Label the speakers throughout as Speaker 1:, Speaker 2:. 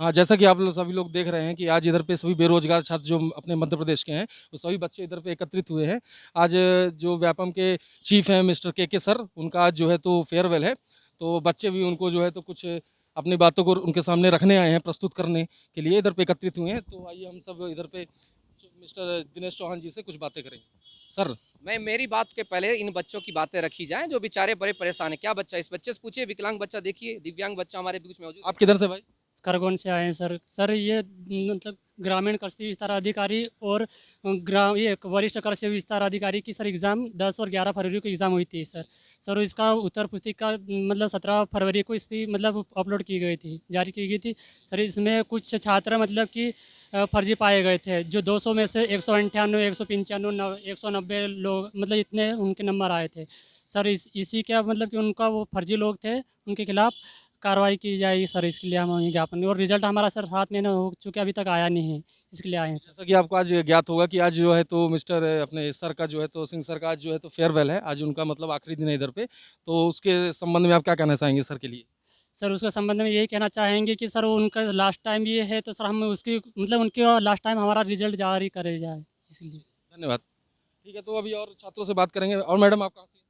Speaker 1: हाँ, जैसा कि आप लोग सभी लोग देख रहे हैं कि आज इधर पे सभी बेरोज़गार छात्र जो अपने मध्य प्रदेश के हैं, वो सभी बच्चे इधर पे एकत्रित हुए हैं। आज जो व्यापम के चीफ हैं मिस्टर के सर, उनका आज जो है तो फेयरवेल है। तो बच्चे भी उनको जो है तो कुछ अपनी बातों को उनके सामने रखने आए हैं, प्रस्तुत करने के लिए इधर पे एकत्रित हुए हैं। तो आइए हम सब इधर पे मिस्टर दिनेश चौहान जी से कुछ बातें करेंगे। सर,
Speaker 2: मैं मेरी बात के पहले इन बच्चों की बातें रखी जाएं जो बेचारे बड़े परेशान हैं। क्या बच्चा, इस बच्चे से पूछिए, विकलांग बच्चा देखिए, दिव्यांग बच्चा हमारे बीच में मौजूद है।
Speaker 1: आप किधर से भाई?
Speaker 3: खरगोन से आए हैं सर। सर ये मतलब ग्रामीण कृषि विस्तार अधिकारी और ग्राम ये वरिष्ठ कृषि विस्तार अधिकारी की सर एग्ज़ाम 10 और 11 फरवरी को एग्ज़ाम हुई थी सर। सर इसका उत्तर पुस्तिका मतलब 17 फरवरी को इसकी मतलब अपलोड की गई थी, जारी की गई थी। सर इसमें कुछ छात्र मतलब कि फर्जी पाए गए थे, जो 200 में से 198, 195, 190 लोग मतलब इतने उनके नंबर आए थे। सर इसी का मतलब कि उनका वो फर्जी लोग थे, उनके खिलाफ़ कार्रवाई की जाएगी सर। इसके लिए हम वहीं ज्ञापन, और रिजल्ट हमारा सर 7 महीने हो चुके अभी तक आया नहीं है, इसके लिए आए हैं सर।
Speaker 1: जैसा कि आपको आज ज्ञात होगा कि आज जो है तो मिस्टर अपने सर का जो है तो सिंह सर का आज जो है तो फेयरवेल है। आज उनका मतलब आखिरी दिन है इधर पे। तो उसके संबंध में आप क्या कहना चाहेंगे सर के लिए?
Speaker 3: सर उसके संबंध में यही कहना चाहेंगे कि सर उनका लास्ट टाइम ये है, तो सर हम उसकी मतलब उनके लास्ट टाइम हमारा रिजल्ट जारी करे जाए इसलिए।
Speaker 1: धन्यवाद। ठीक है, तो अभी और छात्रों से बात करेंगे। और मैडम आप कहाँ से हैं?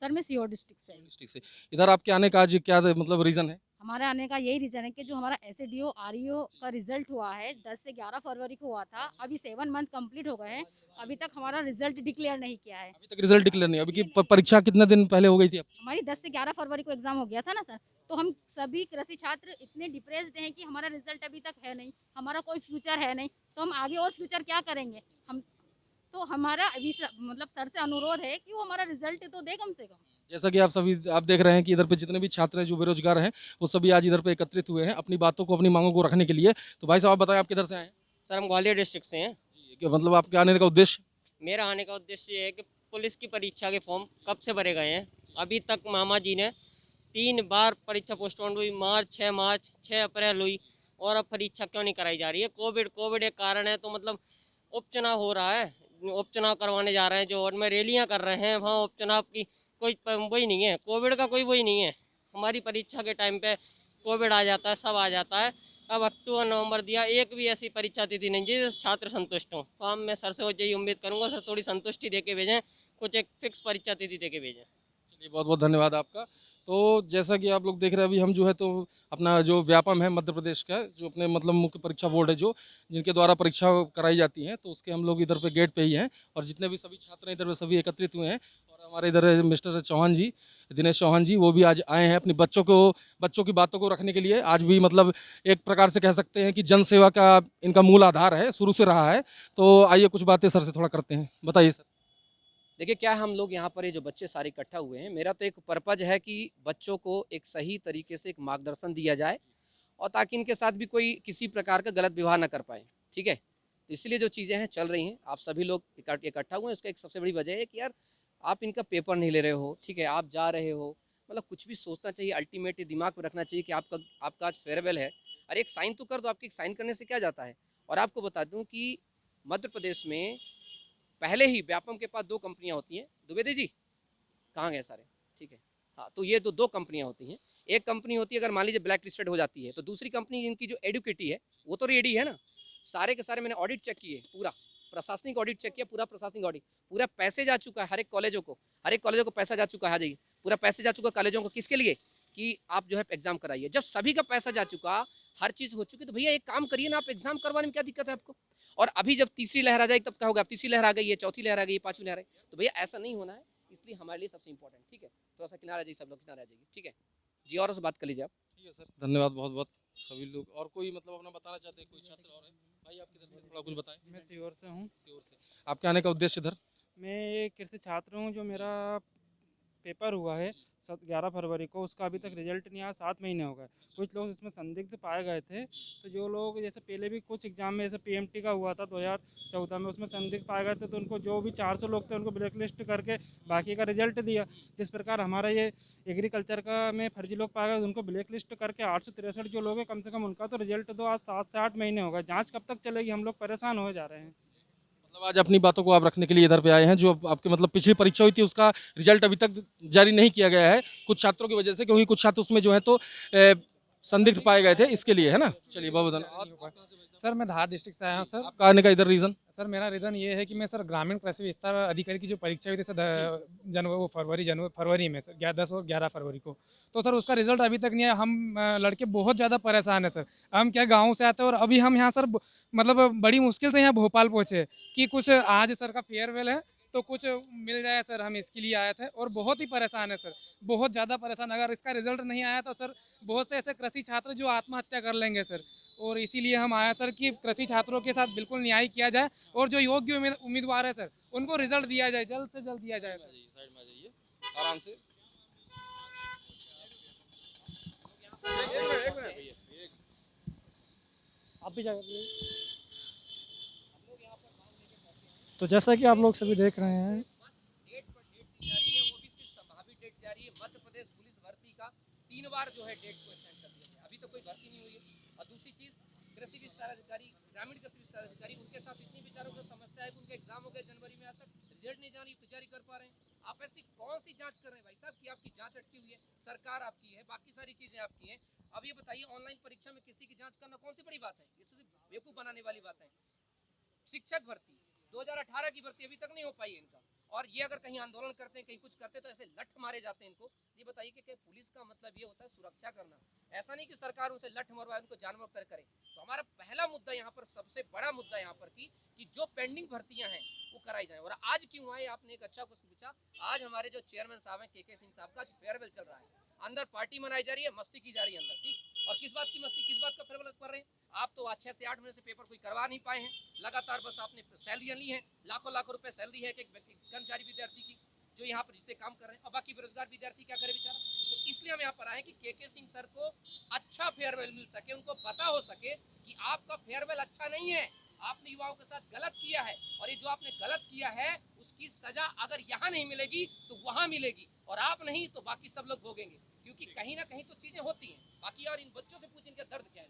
Speaker 4: सर मैं सीहोर डिस्ट्रिक्ट से हूँ।
Speaker 1: डिस्ट्रिक्ट से। इधर आपके आने का आज क्या मतलब रीज़न है?
Speaker 4: हमारे आने का यही रीज़न है कि जो हमारा एसएडीओ आरईओ का रिजल्ट हुआ है 10 से 11 फरवरी को हुआ था। अभी 7 मंथ कंप्लीट हो गए हैं। अभी तक हमारा रिजल्ट डिक्लेयर नहीं किया है।
Speaker 1: अभी तक रिज़ल्ट डिक्लेयर नहीं, अभी की परीक्षा कितने दिन पहले हो गई थी आपकी?
Speaker 4: हमारी 10 से 11 फरवरी को एग्ज़ाम हो गया था ना सर। तो हम सभी कृषि छात्र इतने डिप्रेस्ड हैं कि हमारा रिजल्ट अभी तक है नहीं, हमारा कोई फ्यूचर है नहीं। तो हम आगे और फ्यूचर क्या करेंगे? हम तो हमारा अभी मतलब सर से अनुरोध है कि वो हमारा रिजल्ट तो दे कम से कम।
Speaker 1: जैसा कि आप देख रहे हैं कि इधर पे जितने भी छात्र हैं जो बेरोज़गार हैं, वो सभी आज इधर पे एकत्रित हुए हैं अपनी बातों को, अपनी माँगों को रखने के लिए। तो भाई साहब आप बताएँ आप किधर से आए हैं?
Speaker 5: सर हम ग्वालियर डिस्ट्रिक्ट से हैं।
Speaker 1: जी, कि मतलब आपके आने का उद्देश्य?
Speaker 5: मेरा आने का उद्देश्य ये है कि पुलिस की परीक्षा के फॉर्म कब से भरे गए हैं। अभी तक मामा जी ने 3 बार परीक्षा पोस्टपोन हुई, मार्च, 6 मार्च, 6 अप्रैल हुई और अब परीक्षा क्यों नहीं कराई जा रही है? कोविड एक कारण है। तो मतलब उपचुनाव हो रहा है, उपचुनाव करवाने जा रहे हैं जो, और में रैलियाँ कर रहे हैं, वहाँ उपचुनाव की कोई वही नहीं है, कोविड का कोई वही नहीं है। हमारी परीक्षा के टाइम पे कोविड आ जाता है, सब आ जाता है। अब अक्टूबर नवंबर दिया, एक भी ऐसी परीक्षा तिथि नहीं जिससे छात्र संतुष्ट हों। तो हम मैं सर से यही उम्मीद करूंगा, सर थोड़ी संतुष्टि दे के भेजें, कुछ एक फिक्स परीक्षा तिथि दे के भेजें।
Speaker 1: चलिए बहुत-बहुत धन्यवाद आपका। तो जैसा कि आप लोग देख रहे हैं अभी हम जो है तो अपना जो व्यापम है मध्य प्रदेश का जो अपने मतलब मुख्य परीक्षा बोर्ड है जो जिनके द्वारा परीक्षा कराई जाती है, तो उसके हम लोग इधर पे गेट पे ही हैं और जितने भी सभी छात्र हैं इधर पे सभी एकत्रित हुए हैं और हमारे इधर मिस्टर चौहान जी, दिनेश चौहान जी वो भी आज आए हैं अपनी बच्चों की बातों को रखने के लिए। आज भी मतलब एक प्रकार से कह सकते हैं कि जन सेवा का इनका मूल आधार है, शुरू से रहा है। तो आइए कुछ बातें सर से थोड़ा करते हैं। बताइए सर।
Speaker 2: देखिए क्या हम लोग यहाँ पर ये जो बच्चे सारे इकट्ठा हुए हैं, मेरा तो एक पर्पज है कि बच्चों को एक सही तरीके से एक मार्गदर्शन दिया जाए और ताकि इनके साथ भी कोई किसी प्रकार का गलत व्यवहार ना कर पाए। ठीक है, तो इसलिए जो चीज़ें हैं चल रही हैं, आप सभी लोग इकट्ठा हुए हैं। उसका एक सबसे बड़ी वजह है कि यार आप इनका पेपर नहीं ले रहे हो, ठीक है, आप जा रहे हो, मतलब कुछ भी सोचना चाहिए, अल्टीमेटली दिमाग में रखना चाहिए कि आपका आपका आज फेयरवेल है। अरे एक साइन तो कर दो, आपके एक साइन करने से क्या जाता है। और आपको बता दूं कि मध्य प्रदेश में पहले ही व्यापम के पास 2 कंपनियां होती हैं। द्विवेदी जी कहाँ गए सारे? ठीक है, हाँ, तो ये 2 कंपनियां होती हैं। एक कंपनी होती है, अगर मान लीजिए ब्लैक लिस्टेड हो जाती है, तो दूसरी कंपनी इनकी जो एडुकेटी है वो तो रेडी है ना। सारे के सारे मैंने ऑडिट चेक किए, पूरा प्रशासनिक ऑडिट चेक किया, पूरा प्रशासनिक ऑडिट, पूरा पैसे जा चुका है हर एक कॉलेजों को पैसा जा चुका है। आ जाइए, पूरा पैसे जा चुका कॉलेजों को, किसके लिए? कि आप जो है एग्जाम कराइए। जब सभी का पैसा जा चुका, हर चीज़ हो चुकी, तो भैया एक काम करिए ना, आप एग्जाम करवाने में क्या दिक्कत है आपको? और अभी जब तीसरी लहर आ जाएगी तब क्या होगा? अब तीसरी लहर आ गई है, चौथी लहर आ गई है, पांचवी लहर है, तो भैया ऐसा नहीं होना है। इसलिए हमारे लिए सबसे इंपॉर्टेंट, ठीक है, थोड़ा सा किनारा जाइए, सब लोग किनारा जाइए, ठीक है जी। और से बात कर लीजिए आप।
Speaker 1: ठीक है सर, धन्यवाद बहुत-बहुत सभी लोग। और कोई मतलब अपना बताना चाहते हैं कोई छात्र और है? भाई आप किधर से थोड़ा कुछ बताएँ?
Speaker 6: मैं सीहोर से हूँ।
Speaker 1: सीहोर से। आपके आने का उद्देश्य इधर?
Speaker 6: मैं एक कृषि छात्र हूँ। जो मेरा पेपर हुआ है 11 फरवरी को, उसका अभी तक रिजल्ट नहीं आया, 7 महीने हो गए। कुछ लोग इसमें संदिग्ध पाए गए थे, तो जो लोग जैसे पहले भी कुछ एग्जाम में जैसे पीएमटी का हुआ था 2014 में, उसमें संदिग्ध पाए गए थे, तो उनको जो भी 400 लोग थे उनको ब्लैक लिस्ट करके बाकी का रिजल्ट दिया। जिस प्रकार हमारा ये एग्रीकल्चर का में फर्जी लोग पाए गए, उनको ब्लैक लिस्ट करके 863 जो लोग हैं कम से कम उनका तो रिजल्ट दो। आज 7 से 8 महीने हो गए, जाँच कब तक चलेगी? हम लोग परेशान हो जा रहे हैं।
Speaker 1: मतलब आज अपनी बातों को आप रखने के लिए इधर पे आए हैं, जो आपके मतलब पिछली परीक्षा हुई थी उसका रिजल्ट अभी तक जारी नहीं किया गया है, कुछ छात्रों की वजह से, क्योंकि कुछ छात्र उसमें जो है तो संदिग्ध पाए गए थे, इसके लिए, है ना? चलिए बहुत धन्यवाद।
Speaker 7: सर मैं धार डिस्ट्रिक्ट से आया हूँ सर।
Speaker 1: आपका आने का इधर रीजन?
Speaker 7: सर मेरा रीज़न ये है कि मैं सर ग्रामीण कृषि विस्तार अधिकारी की जो परीक्षा हुई थी सर फरवरी में सर 10 और 11 फरवरी को, तो सर उसका रिजल्ट अभी तक नहीं आया। हम लड़के बहुत ज़्यादा परेशान हैं सर। हम क्या गाँव से आते हैं और अभी हम यहाँ सर मतलब बड़ी मुश्किल से यहाँ भोपाल पहुँचे कि कुछ आज सर का फेयरवेल है तो कुछ मिल जाए सर, हम इसके लिए आए थे और बहुत ही परेशान है सर, बहुत ज़्यादा परेशान। अगर इसका रिजल्ट नहीं आया तो सर बहुत से ऐसे कृषि छात्र जो आत्महत्या कर लेंगे सर, और इसीलिए हम आए सर कि कृषि छात्रों के साथ बिल्कुल न्याय किया जाए और जो योग्य उम्मीदवार है सर उनको रिजल्ट दिया जाए, जल्द से जल्द दिया जाए।
Speaker 1: साइड में आ जाइए, आराम से।
Speaker 7: आप भी जाइए। तो जैसा कि आप लोग सभी देख रहे हैं,
Speaker 2: डेट पर डेट दी जा रही है, वो भी सिर्फ संभावित डेट जा रही है। मध्य प्रदेश पुलिस भर्ती का 3 बार जो है डेट को एक्सटेंड कर दिया गया, अभी तो कोई भर्ती नहीं हुई है। और दूसरी चीज़, कृषि विस्तार अधिकारी, ग्रामीण कृषि विस्तार अधिकारी, उनके साथ इतनी बेचारों की समस्या है कि उनके एग्जाम हो गए जनवरी में, आज तक रिजल्ट नहीं जारी कर पा रहे हैं। आप ऐसी कौन सी जांच कर रहे हैं भाई साहब कि आपकी जांच अटकी हुई है? सरकार आपकी है, बाकी सारी चीजें आपकी हैं। अब ये बताइए, ऑनलाइन परीक्षा में किसी की जांच करना कौन सी बड़ी बात है? ये तो सिर्फ बेवकूफ बनाने वाली बात है। शिक्षक भर्ती 2018 की भर्ती अभी तक नहीं हो पाई है इनका, और ये अगर कहीं आंदोलन करते हैं, कहीं कुछ करते हैं तो ऐसे लठ मारे जाते हैं इनको। ये बताइए कि पुलिस का मतलब ये होता है सुरक्षा करना, ऐसा नहीं कि सरकार उनसे लठ मरवाए, उनको जानवर कर करे। तो हमारा पहला मुद्दा यहाँ पर, सबसे बड़ा मुद्दा यहाँ पर कि जो पेंडिंग भर्तियां हैं वो कराई जाए। और आज क्यों आए, आपने एक अच्छा क्वेश्चन पूछा। आज हमारे जो चेयरमैन साहब हैं के सिंह साहब का फेयरवेल चल रहा है, अंदर पार्टी मनाई जा रही है, मस्ती की जा रही है अंदर, ठीक। और किस बात की मस्ती, किस बात का फेयरवेल कर रहे हैं? आप तो 6 से 8 महीने से पेपर कोई करवा नहीं पाए हैं, लगातार बस आपने सैलरियाँ ली हैं, लाखों लाखों रुपए सैलरी है एक कर्मचारी विद्यार्थी की जो यहाँ पर जितने काम कर रहे हैं, और बाकी बेरोजगार विद्यार्थी क्या करे बेचारा। तो इसलिए हम यहाँ पर आए कि के सिंह सर को अच्छा फेयरवेल मिल सके, उनको पता हो सके कि आपका फेयरवेल अच्छा नहीं है, आपने युवाओं के साथ गलत किया है, और ये जो आपने गलत किया है उसकी सजा अगर यहाँ नहीं मिलेगी तो वहाँ मिलेगी, और आप नहीं तो बाकी सब लोग भोगेंगे। क्योंकि कहीं ना कहीं तो चीजें होती हैं बाकी। और इन बच्चों से पूछ, इनका दर्द क्या है?